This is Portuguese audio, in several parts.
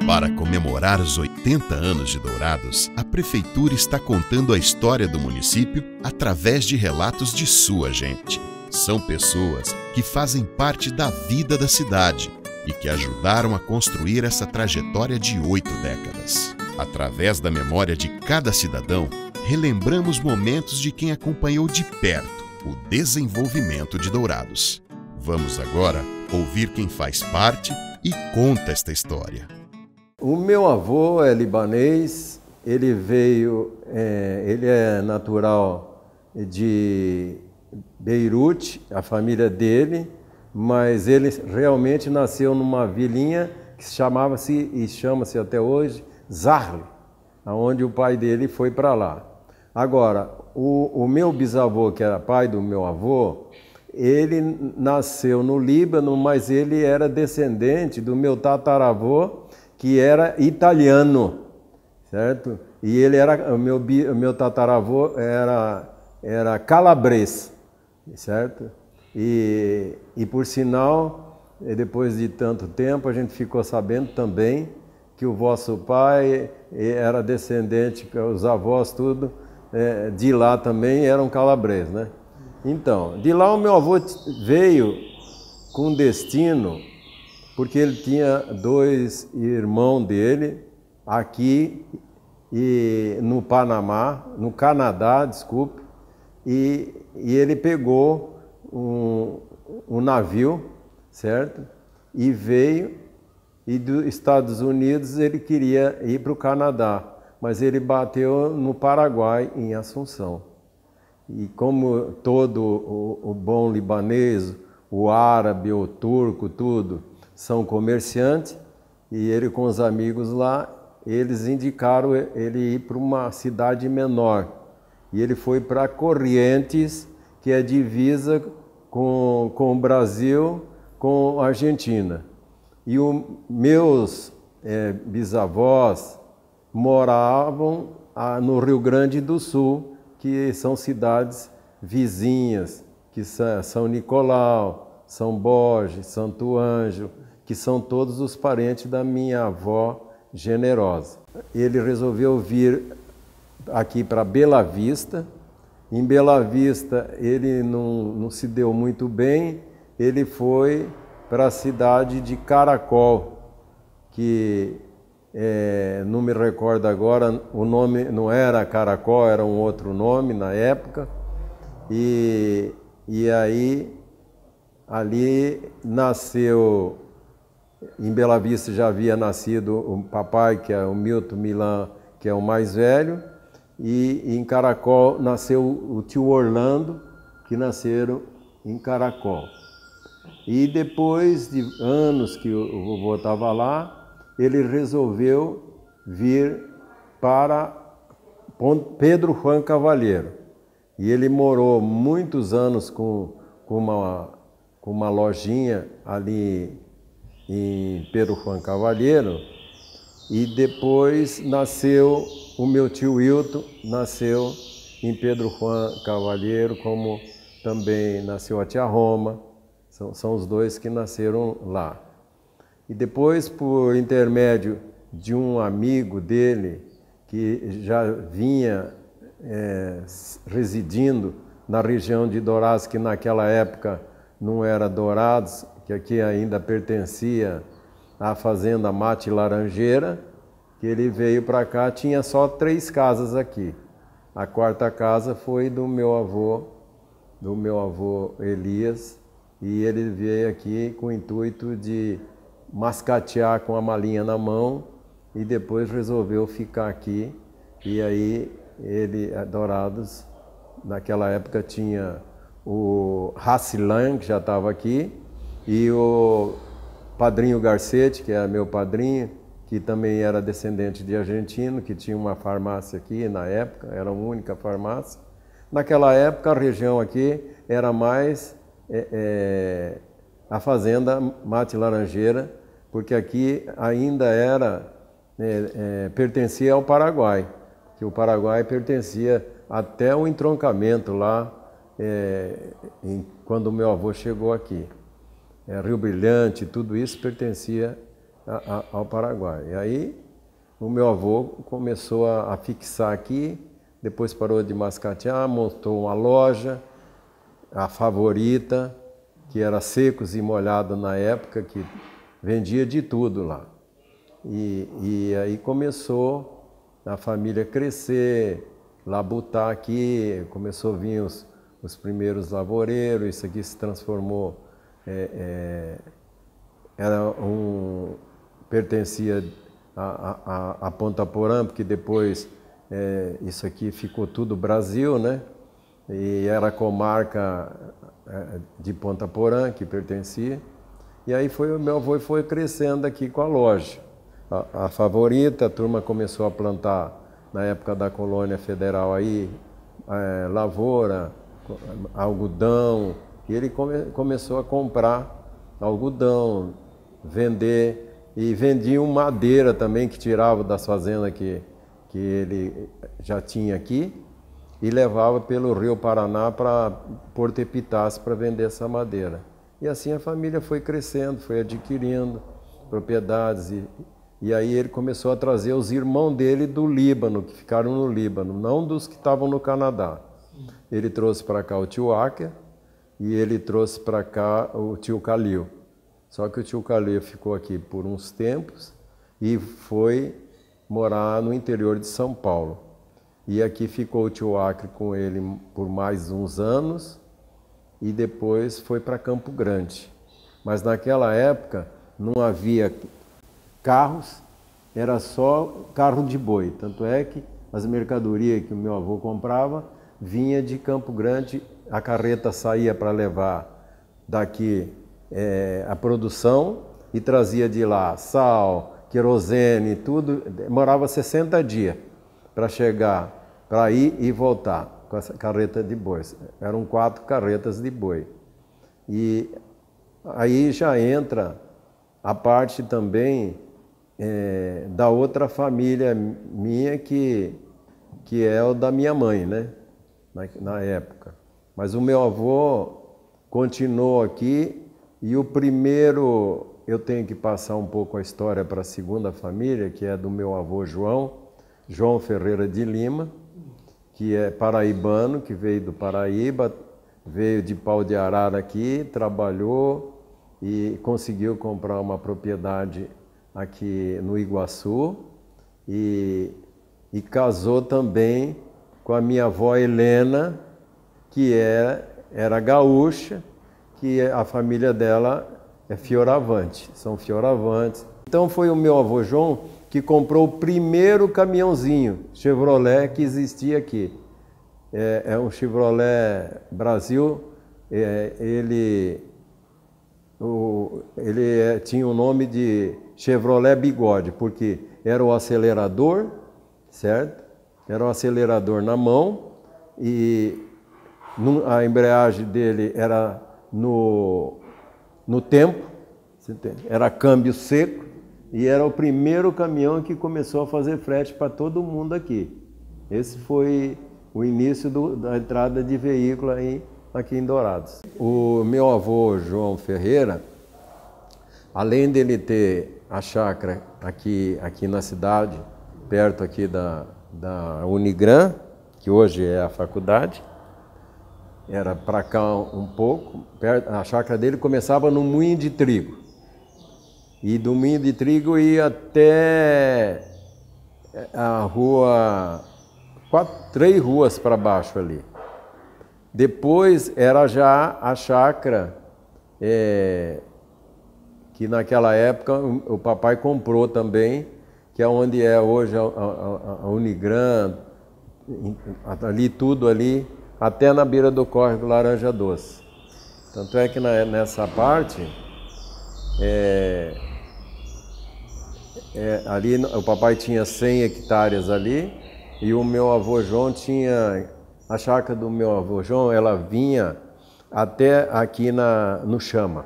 Para comemorar os 80 anos de Dourados, a Prefeitura está contando a história do município através de relatos de sua gente. São pessoas que fazem parte da vida da cidade e que ajudaram a construir essa trajetória de 8 décadas. Através da memória de cada cidadão, relembramos momentos de quem acompanhou de perto o desenvolvimento de Dourados. Vamos agora ouvir quem faz parte e conta esta história. O meu avô é libanês, ele é natural de Beirute, a família dele, mas ele realmente nasceu numa vilinha que chamava-se e chama-se até hoje Zahle, onde o pai dele foi para lá. Agora, o meu bisavô, que era pai do meu avô, ele nasceu no Líbano, mas ele era descendente do meu tataravô, que era italiano, certo? E ele era, o meu tataravô era calabrês, certo? E por sinal, depois de tanto tempo, a gente ficou sabendo também que o vosso pai era descendente, os avós tudo, de lá também eram calabres, né? Então, de lá o meu avô veio com destino, porque ele tinha 2 irmãos dele aqui e no Panamá, no Canadá, desculpe, e ele pegou um navio, certo? E veio, e dos Estados Unidos ele queria ir para o Canadá, mas ele bateu no Paraguai, em Assunção. E como todo o bom libanês, o árabe, o turco, tudo, são comerciantes, e ele com os amigos lá, eles indicaram ele ir para uma cidade menor. E ele foi para Corrientes, que é divisa com o Brasil, com a Argentina. E os meus bisavós moravam no Rio Grande do Sul, que são cidades vizinhas, que são São Nicolau, São Borges, Santo Ângelo, que são todos os parentes da minha avó Generosa. Ele resolveu vir aqui para Bela Vista. Em Bela Vista ele não se deu muito bem, ele foi para a cidade de Caracol, que não me recordo agora, o nome não era Caracol, era um outro nome na época, e aí ali nasceu, em Bela Vista já havia nascido o papai, que é o Milton Milan, que é o mais velho, e em Caracol nasceu o tio Orlando, que nasceram em Caracol. E depois de anos que o vovô estava lá, ele resolveu vir para Pedro Juan Cavalheiro. E ele morou muitos anos com uma lojinha ali em Pedro Juan Cavalheiro, e depois nasceu o meu tio Wilton, nasceu em Pedro Juan Cavalheiro, como também nasceu a tia Roma, são os 2 que nasceram lá. E depois, por intermédio de um amigo dele, que já vinha residindo na região de Dourados, que naquela época não era Dourados, que aqui ainda pertencia à fazenda Mate Laranjeira, que ele veio para cá, tinha só 3 casas aqui. A 4ª casa foi do meu avô Elias, e ele veio aqui com o intuito de mascatear com a malinha na mão, e depois resolveu ficar aqui. E aí ele, Dourados, naquela época tinha o Racilan, que já estava aqui, e o Padrinho Garcete, que era meu padrinho, que também era descendente de argentino, que tinha uma farmácia aqui na época, era a única farmácia. Naquela época a região aqui era mais a fazenda Mate Laranjeira, porque aqui ainda pertencia ao Paraguai, que o Paraguai pertencia até o entroncamento lá, quando o meu avô chegou aqui. Rio Brilhante, tudo isso pertencia ao Paraguai. E aí o meu avô começou a fixar aqui, depois parou de mascatear, montou uma loja, a Favorita, que era secos e molhado na época, que vendia de tudo lá. E aí começou a família crescer, labutar aqui, começou a vir os primeiros lavoureiros, isso aqui se transformou, pertencia a Ponta Porã, porque depois isso aqui ficou tudo Brasil, né? E era a comarca de Ponta Porã que pertencia. E aí o meu avô foi crescendo aqui com a loja. A Favorita, a turma começou a plantar na época da colônia federal aí, lavoura, algodão, e ele começou a comprar algodão, vender, e vendiam madeira também, que tirava das fazendas que ele já tinha aqui, e levava pelo Rio Paraná para Porto Epitácio para vender essa madeira. E assim a família foi crescendo, foi adquirindo propriedades, e aí ele começou a trazer os irmãos dele do Líbano, que ficaram no Líbano, não dos que estavam no Canadá. Ele trouxe para cá o tio Aker e ele trouxe para cá o tio Calil. Só que o tio Calil ficou aqui por uns tempos e foi morar no interior de São Paulo. E aqui ficou o tio Aker com ele por mais uns anos e depois foi para Campo Grande. Mas naquela época não havia carros, era só carro de boi. Tanto é que as mercadorias que o meu avô comprava vinha de Campo Grande, a carreta saía para levar daqui a produção e trazia de lá sal, querosene, tudo. Demorava 60 dias para chegar, para ir e voltar com essa carreta de boi. Eram 4 carretas de boi. E aí já entra a parte também da outra família minha, que é o da minha mãe, né? Na época. Mas o meu avô continuou aqui e o primeiro, eu tenho que passar um pouco a história para a segunda família, que é do meu avô João Ferreira de Lima, que é paraibano, que veio do Paraíba, veio de Pau de Arara aqui, trabalhou e conseguiu comprar uma propriedade aqui no Iguaçu e casou também com a minha avó Helena, que era gaúcha, que a família dela é Fioravante, são Fioravantes. Então foi o meu avô João que comprou o primeiro caminhãozinho Chevrolet que existia aqui. É um Chevrolet Brasil, ele tinha o nome de Chevrolet Bigode, porque era o acelerador, certo? Era um acelerador na mão e a embreagem dele era no tempo, era câmbio seco, e era o primeiro caminhão que começou a fazer frete para todo mundo aqui. Esse foi o início da entrada de veículo aqui em Dourados. O meu avô João Ferreira, além dele ter a chácara aqui na cidade, perto aqui da Unigran, que hoje é a faculdade, era para cá um pouco, a chácara dele começava no Moinho de Trigo. E do Moinho de Trigo ia até a rua, 3 ruas para baixo ali. Depois era já a chácara, que naquela época o papai comprou também, que é onde é hoje a Unigran, ali tudo ali, até na beira do córrego Laranja Doce. Tanto é que nessa parte, ali o papai tinha 100 hectares ali, e o meu avô João tinha, a chácara do meu avô João, ela vinha até aqui no Chama,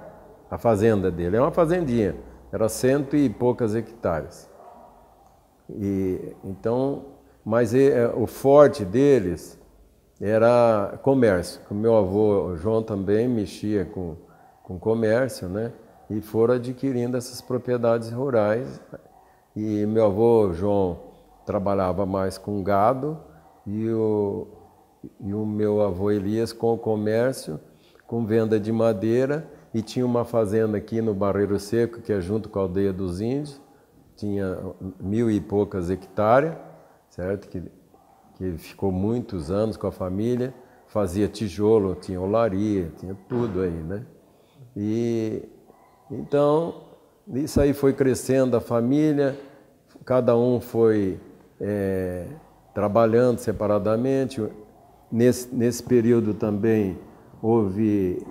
a fazenda dele. É uma fazendinha, era 100 e poucas hectares. Então, mas o forte deles era comércio. O meu avô João também mexia com comércio, né? e foram adquirindo essas propriedades rurais. E meu avô João trabalhava mais com gado e o meu avô Elias com o comércio, com venda de madeira, e tinha uma fazenda aqui no Barreiro Seco, que é junto com a Aldeia dos Índios, tinha 1000 e poucas hectares, certo? Que ficou muitos anos com a família, fazia tijolo, tinha olaria, tinha tudo aí, né? E então, isso aí foi crescendo a família, cada um foi trabalhando separadamente. Nesse período também houve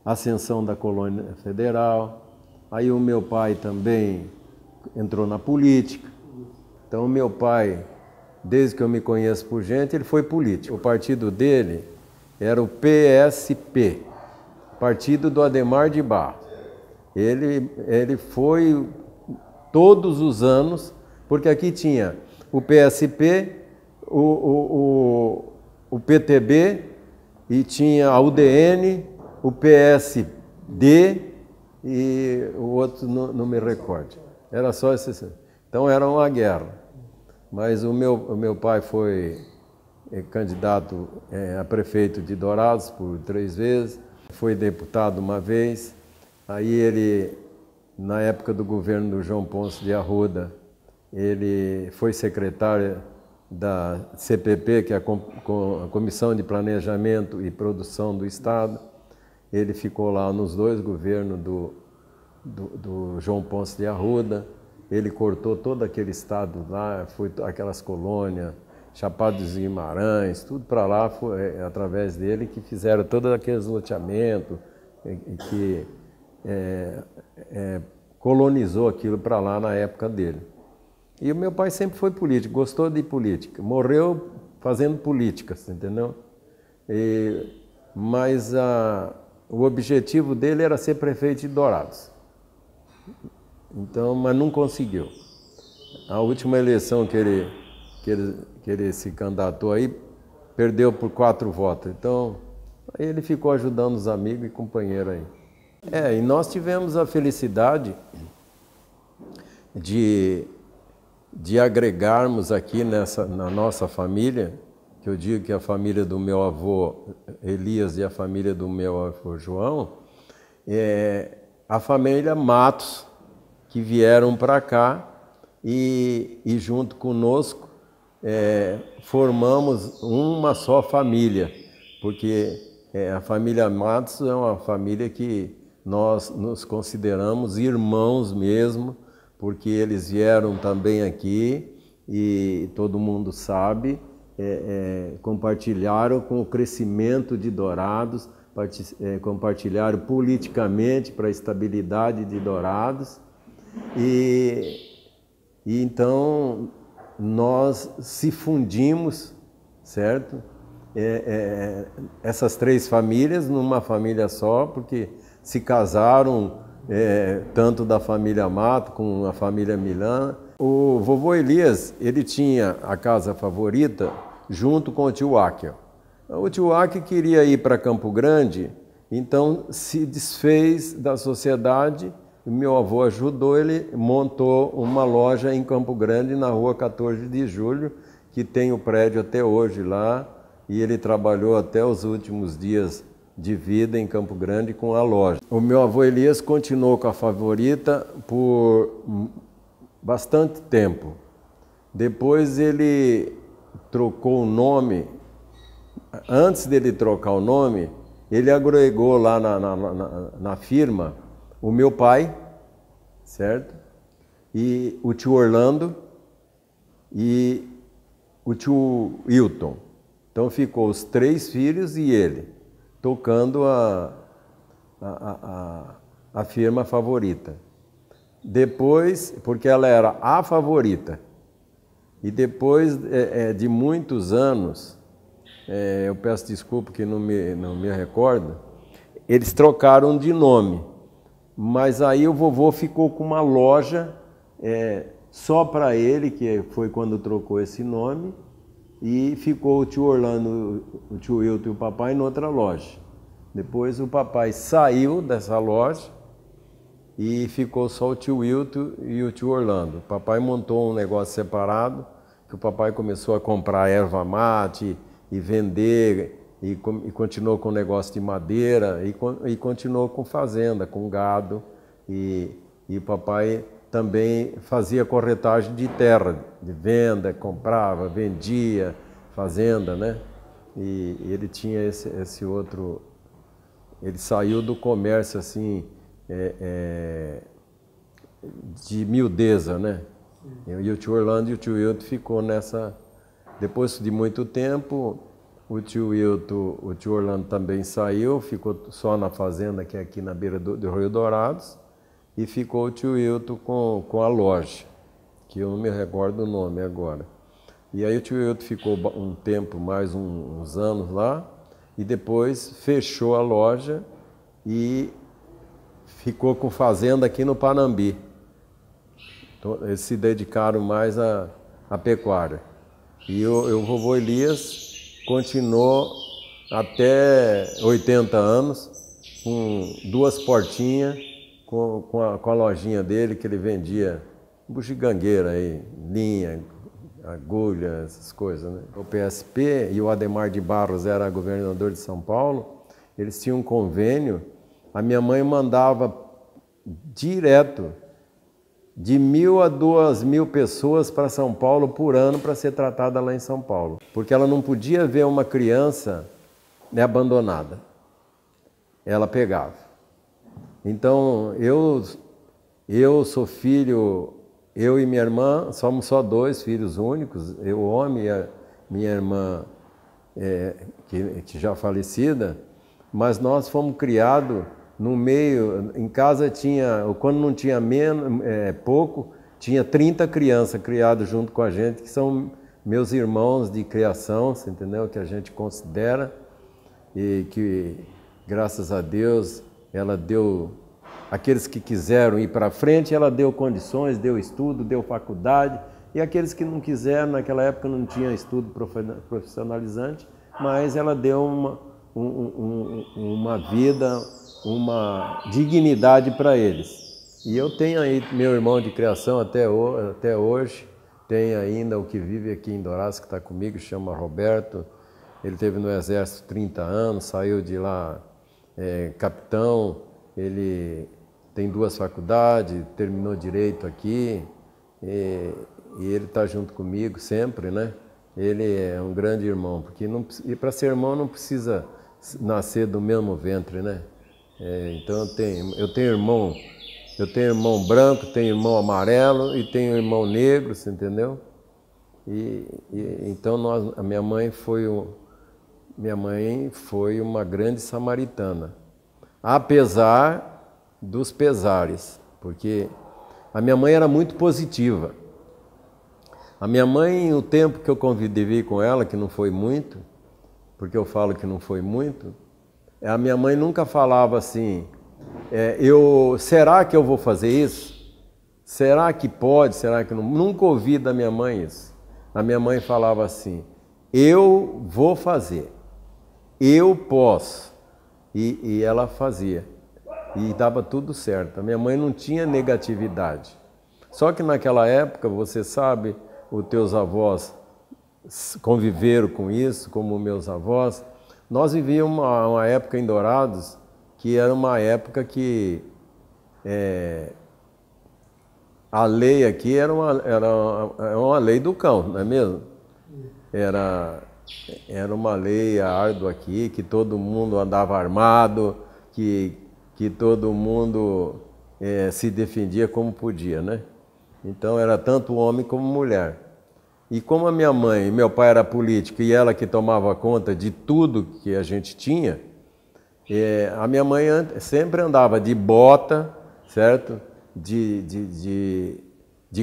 ascensão da colônia federal. Aí o meu pai também entrou na política. Então o meu pai, desde que eu me conheço por gente, ele foi político. O partido dele era o PSP, Partido do Adhemar de Barros. Ele foi todos os anos, porque aqui tinha o PSP, o PTB, e tinha a UDN, o PSD e o outro não me recordo. Era só esses. Então era uma guerra. Mas o meu pai foi candidato a prefeito de Dourados por 3 vezes, foi deputado uma vez. Aí ele, na época do governo do João Ponce de Arruda, ele foi secretário da CPP, que é a Comissão de Planejamento e Produção do Estado. Ele ficou lá nos 2 governos do João Ponce de Arruda. Ele cortou todo aquele estado lá, foi aquelas colônias, Chapada dos Guimarães, tudo para lá, foi através dele que fizeram todos aqueles loteamentos, que colonizou aquilo para lá na época dele. E o meu pai sempre foi político, gostou de política, morreu fazendo política, entendeu? Mas o objetivo dele era ser prefeito de Dourados. Então, mas não conseguiu. A última eleição que ele se candidatou aí, perdeu por 4 votos. Então, aí ele ficou ajudando os amigos e companheiros aí. E nós tivemos a felicidade de agregarmos aqui na nossa família, que eu digo que a família do meu avô Elias e a família do meu avô João, a família Matos, que vieram para cá e junto conosco formamos uma só família, porque a família Matos é uma família que nós nos consideramos irmãos mesmo, porque eles vieram também aqui e todo mundo sabe, compartilharam com o crescimento de Dourados, compartilharam politicamente para a estabilidade de Dourados. E então nós se fundimos, certo? Essas 3 famílias numa família só, porque se casaram tanto da família Mato com a família Milana. O vovô Elias, ele tinha a casa favorita junto com o tio Áquio. O tio Áquio queria ir para Campo Grande, então se desfez da sociedade. Meu avô ajudou, ele montou uma loja em Campo Grande, na rua 14 de Julho, que tem o prédio até hoje lá, e ele trabalhou até os últimos dias de vida em Campo Grande com a loja. O meu avô Elias continuou com a favorita por bastante tempo. Depois ele trocou o nome. Antes dele trocar o nome, ele agregou lá na firma o meu pai, certo? E o tio Orlando e o tio Hilton. Então ficou os 3 filhos e ele, tocando a firma favorita. Depois, porque ela era a favorita, e depois de muitos anos, eu peço desculpa que não me recordo, eles trocaram de nome. Mas aí o vovô ficou com uma loja só para ele, que foi quando trocou esse nome, e ficou o tio Orlando, o tio Hilton e o papai em outra loja. Depois o papai saiu dessa loja e ficou só o tio Wilton e o tio Orlando. O papai montou um negócio separado, que o papai começou a comprar erva mate e vender, e continuou com o negócio de madeira, e continuou com fazenda, com gado, e o papai também fazia corretagem de terra, de venda, comprava, vendia, fazenda, né? E ele tinha esse outro, ele saiu do comércio assim, de miudeza, né? E o tio Orlando e o tio Wilton ficou nessa. Depois de muito tempo, o tio Wilton, o tio Orlando também saiu, ficou só na fazenda que é aqui na beira do Rio Dourados, e ficou o tio Wilton com a loja, que eu não me recordo o nome agora. E aí o tio Wilton ficou um tempo, mais uns anos lá, e depois fechou a loja e ficou com fazenda aqui no Panambi. Então, eles se dedicaram mais à pecuária. E o vovô Elias continuou até 80 anos, com 2 portinhas, com a lojinha dele, que ele vendia bugigangueira aí, linha, agulha, essas coisas, né? O PSP e o Adhemar de Barros era governador de São Paulo, eles tinham um convênio. A minha mãe mandava direto de 1.000 a 2.000 pessoas para São Paulo por ano para ser tratada lá em São Paulo, porque ela não podia ver uma criança, né, abandonada. Ela pegava. Então, eu sou filho, eu e minha irmã, somos só 2 filhos únicos, eu homem e a minha irmã, que já falecida, mas nós fomos criados no meio, em casa tinha, quando não tinha pouco, tinha 30 crianças criadas junto com a gente, que são meus irmãos de criação, você entendeu? Que a gente considera, e que, graças a Deus, ela deu, aqueles que quiseram ir para frente, ela deu condições, deu estudo, deu faculdade, e aqueles que não quiseram, naquela época não tinha estudo profissionalizante, mas ela deu uma vida, uma dignidade para eles. E eu tenho aí meu irmão de criação até hoje, tem ainda o que vive aqui em Dourados, que está comigo, chama Roberto. Ele teve no Exército 30 anos, saiu de lá capitão, ele tem 2 faculdades, terminou Direito aqui, e ele está junto comigo sempre, né? Ele é um grande irmão, porque para ser irmão não precisa nascer do mesmo ventre, né? Então eu tenho irmão branco, tenho irmão amarelo e tenho irmão negro, você entendeu? Então a minha mãe foi uma grande samaritana, apesar dos pesares, porque a minha mãe era muito positiva. A minha mãe, o tempo que eu convivi com ela, que não foi muito, porque eu falo que não foi muito, a minha mãe nunca falava assim, será que eu vou fazer isso? Será que pode? Será que não? Nunca ouvi da minha mãe isso. A minha mãe falava assim, eu vou fazer, eu posso. E ela fazia. E dava tudo certo. A minha mãe não tinha negatividade. Só que naquela época, você sabe, os teus avós conviveram com isso, como meus avós. Nós vivíamos uma época em Dourados, que era uma época que a lei aqui era uma lei do cão, não é mesmo? Era uma lei árdua aqui, que todo mundo andava armado, que todo mundo se defendia como podia, né? Então era tanto homem como mulher. E como a minha mãe e meu pai era político e ela que tomava conta de tudo que a gente tinha, a minha mãe sempre andava de bota, certo? De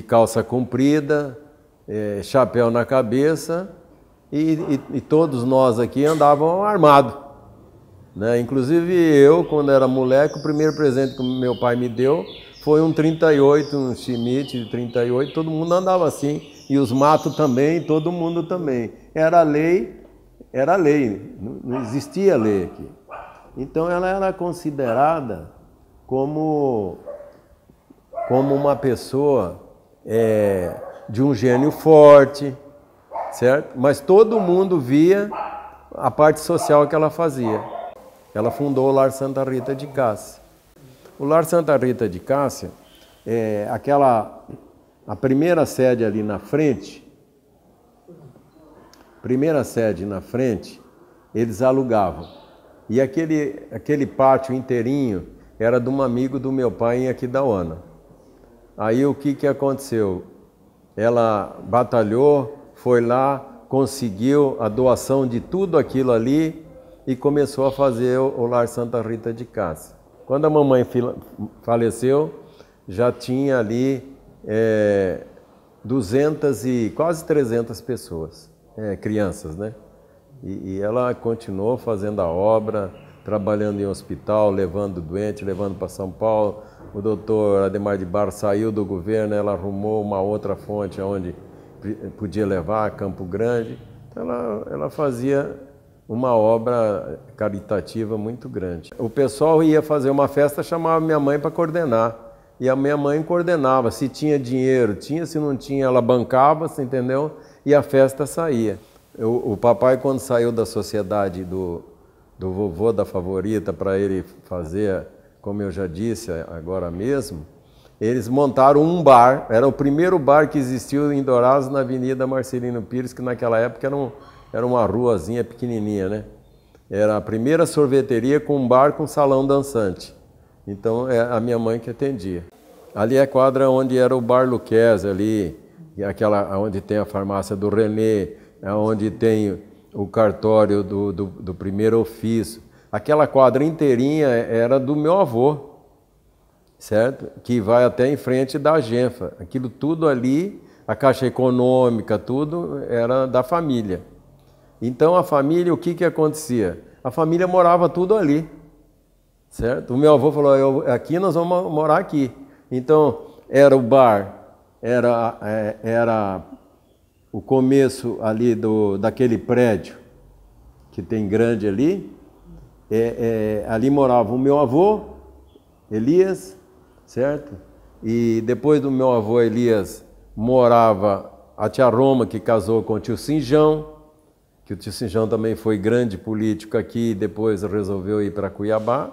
calça comprida, chapéu na cabeça, e todos nós aqui andavam armados, né? Inclusive eu, quando era moleque, o primeiro presente que meu pai me deu foi um 38, um Schmidt de 38, todo mundo andava assim, e os matos também, todo mundo também. Era lei, não existia lei aqui. Então ela era considerada como uma pessoa de um gênio forte, certo? Mas todo mundo via a parte social que ela fazia. Ela fundou o Lar Santa Rita de Cássia. O Lar Santa Rita de Cássia a primeira sede ali na frente, eles alugavam. E aquele pátio inteirinho era de um amigo do meu pai em Aquidauana. Aí o que aconteceu? Ela batalhou, foi lá, conseguiu a doação de tudo aquilo ali e começou a fazer o Lar Santa Rita de Cássia. Quando a mamãe faleceu, já tinha ali 200 e quase 300 pessoas, crianças, né? E ela continuou fazendo a obra, trabalhando em hospital, levando doente, levando para São Paulo. O doutor Ademar de Barros saiu do governo, ela arrumou uma outra fonte onde podia levar, Campo Grande. Então ela fazia uma obra caritativa muito grande. O pessoal ia fazer uma festa, chamava minha mãe para coordenar. E a minha mãe coordenava, se tinha dinheiro, tinha, se não tinha, ela bancava, você entendeu? E a festa saía. O papai, quando saiu da sociedade do vovô da Favorita para ele fazer, como eu já disse agora mesmo, eles montaram um bar, era o primeiro bar que existiu em Dourados, na Avenida Marcelino Pires, que naquela época era uma ruazinha pequenininha, né? Era a primeira sorveteria com um bar com salão dançante. Então, é a minha mãe que atendia. Ali é a quadra onde era o Bar Luquezzi, ali, onde tem a farmácia do Renê, onde tem o cartório do primeiro ofício. Aquela quadra inteirinha era do meu avô, certo? Que vai até em frente da Genfa. Aquilo tudo ali, a Caixa Econômica, tudo era da família. Então, a família, o que acontecia? A família morava tudo ali. Certo? O meu avô falou, aqui nós vamos morar aqui. Então, era o bar, era o começo ali daquele prédio que tem grande ali. Ali morava o meu avô, Elias, certo? E depois do meu avô Elias morava a tia Roma, que casou com o tio Sinjão, que o tio Sinjão também foi grande político aqui e depois resolveu ir para Cuiabá.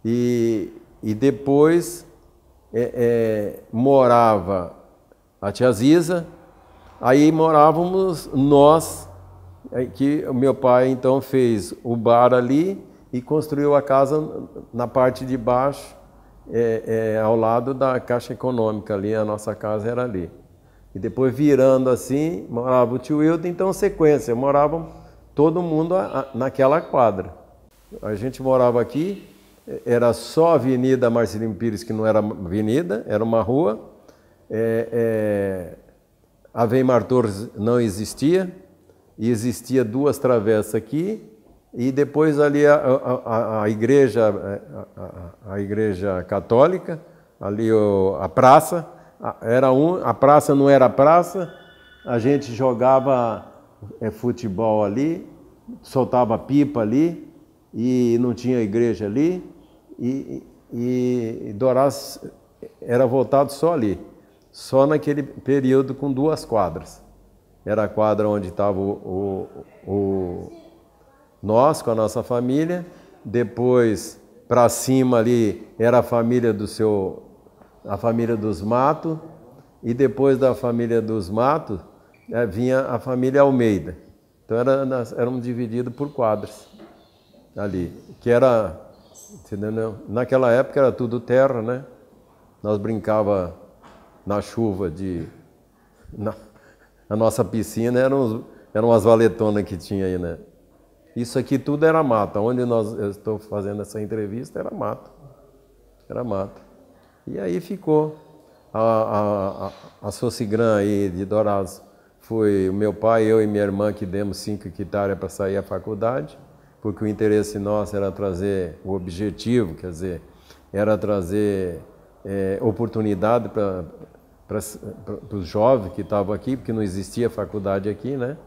E depois morava a tia Ziza, aí morávamos nós, que o meu pai então fez o bar ali e construiu a casa na parte de baixo, ao lado da Caixa Econômica ali, a nossa casa era ali. E depois virando assim, morava o tio Wilton, então sequência, moravam todo mundo naquela quadra. A gente morava aqui. Era só a Avenida Marcelino Pires, que não era avenida, era uma rua. A Weimar Torres não existia, e existia duas travessas aqui, e depois ali a igreja católica, ali a praça, a praça não era praça, a gente jogava futebol ali, soltava pipa ali, e não tinha igreja ali. E Dourados era voltado só ali, só naquele período com duas quadras. Era a quadra onde estava nós, com a nossa família, depois para cima ali era a família a família dos Matos, e depois da família dos Matos vinha a família Almeida. Então éramos divididos por quadras ali, que era... Entendeu? Naquela época era tudo terra, né? Nós brincava na chuva a nossa piscina eram umas valetonas que tinha aí, né? Isso aqui tudo era mato. Onde eu estou fazendo essa entrevista era mato. Era mato. E aí ficou. A Socigran aí de Dourados foi o meu pai, eu e minha irmã que demos 5 hectares para sair à faculdade. Porque o interesse nosso era trazer, o objetivo, quer dizer, era trazer oportunidade para os jovens que estavam aqui, porque não existia faculdade aqui, né?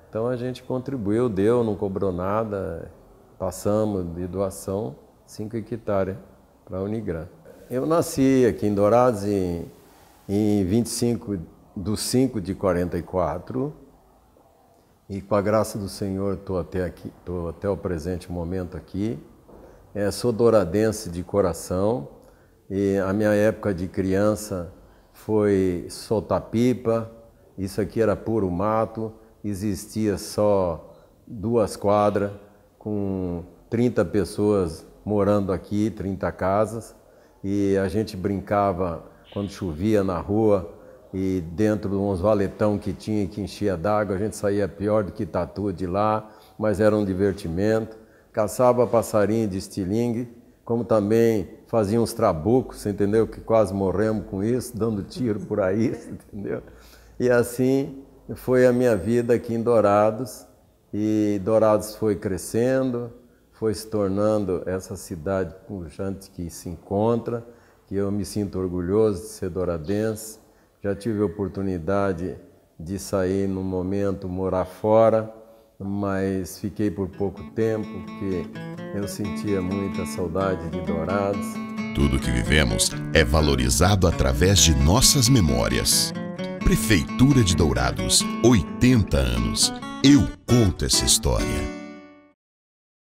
Então a gente contribuiu, deu, não cobrou nada, passamos de doação 5 hectares para a Unigran. Eu nasci aqui em Dourados em 25/5/44 e com a graça do Senhor estou até o presente momento aqui. Sou douradense de coração e a minha época de criança foi soltar pipa. Isso aqui era puro mato, existia só 2 quadras com 30 pessoas morando aqui, 30 casas, e a gente brincava quando chovia na rua e dentro de uns valetão que tinha que enchia d'água, a gente saía pior do que tatu de lá, mas era um divertimento. Caçava passarinho de estilingue, como também fazia uns trabucos, você entendeu? Que quase morremos com isso, dando tiro por aí, entendeu? E assim foi a minha vida aqui em Dourados, e Dourados foi crescendo, foi se tornando essa cidade pujante que se encontra, que eu me sinto orgulhoso de ser douradense. Já tive a oportunidade de sair num momento, morar fora, mas fiquei por pouco tempo, porque eu sentia muita saudade de Dourados. Tudo que vivemos é valorizado através de nossas memórias. Prefeitura de Dourados, 80 anos. Eu conto essa história.